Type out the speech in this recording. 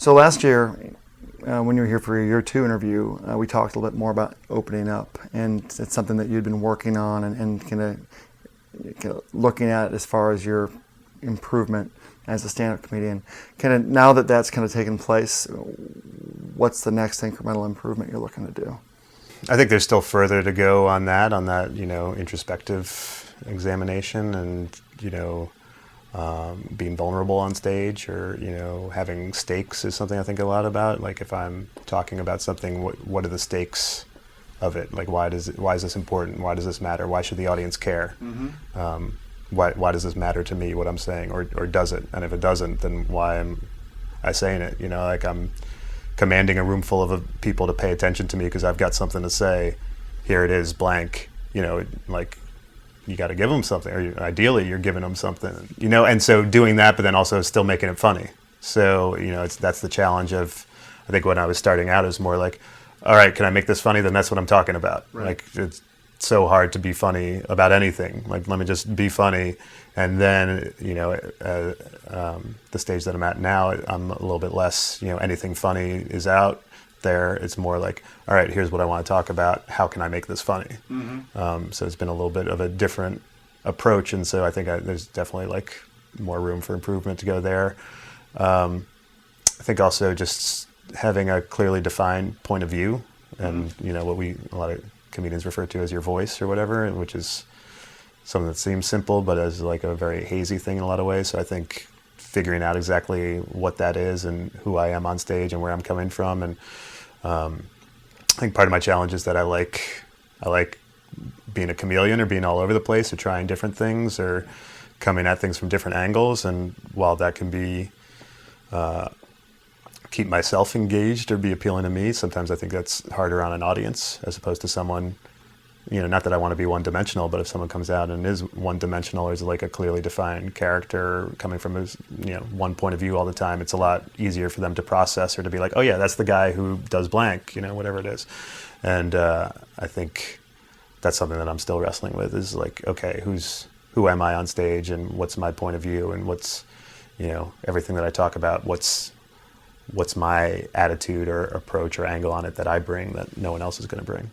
So last year, when you were here for your year 2 interview, we talked a little bit more about opening up, and it's something that you'd been working on and kind of looking at as far as your improvement as a stand-up comedian. Kind of now that that's kind of taken place, what's the next incremental improvement you're looking to do? I think there's still further to go on that, introspective examination and, being vulnerable on stage, or, having stakes is something I think a lot about. Like if I'm talking about something, what are the stakes of it? Like why is this important? Why does this matter? Why should the audience care? Mm-hmm. Why does this matter to me, what I'm saying, or does it? And if it doesn't, then why am I saying it? Like I'm commanding a room full of people to pay attention to me because I've got something to say. Here it is, blank. Like you got to give them something, or ideally you're giving them something. And so doing that, but then also still making it funny. So that's the challenge of. I think when I was starting out, it was more like, all right, can I make this funny? Then that's what I'm talking about. Right. Like it's so hard to be funny about anything. Like let me just be funny, and then the stage that I'm at now, I'm a little bit less. Anything funny is out there. It's more like, all right, here's what I want to talk about. How can I make this funny? Mm-hmm. So it's been a little bit of a different approach, and so I think there's definitely like more room for improvement to go there. I think also just having a clearly defined point of view, and what a lot of comedians refer to as your voice or whatever, which is something that seems simple but is like a very hazy thing in a lot of ways. So I think figuring out exactly what that is and who I am on stage and where I'm coming from, and I think part of my challenge is that I like being a chameleon, or being all over the place, or trying different things, or coming at things from different angles. And while that can be keep myself engaged or be appealing to me, sometimes I think that's harder on an audience as opposed to someone, not that I want to be one-dimensional, but if someone comes out and is one-dimensional, or is like a clearly defined character coming from his, one point of view all the time, it's a lot easier for them to process, or to be like, oh yeah, that's the guy who does blank, whatever it is. And I think that's something that I'm still wrestling with, is like, okay, who am I on stage, and what's my point of view, and what's, everything that I talk about, what's my attitude or approach or angle on it that I bring that no one else is going to bring.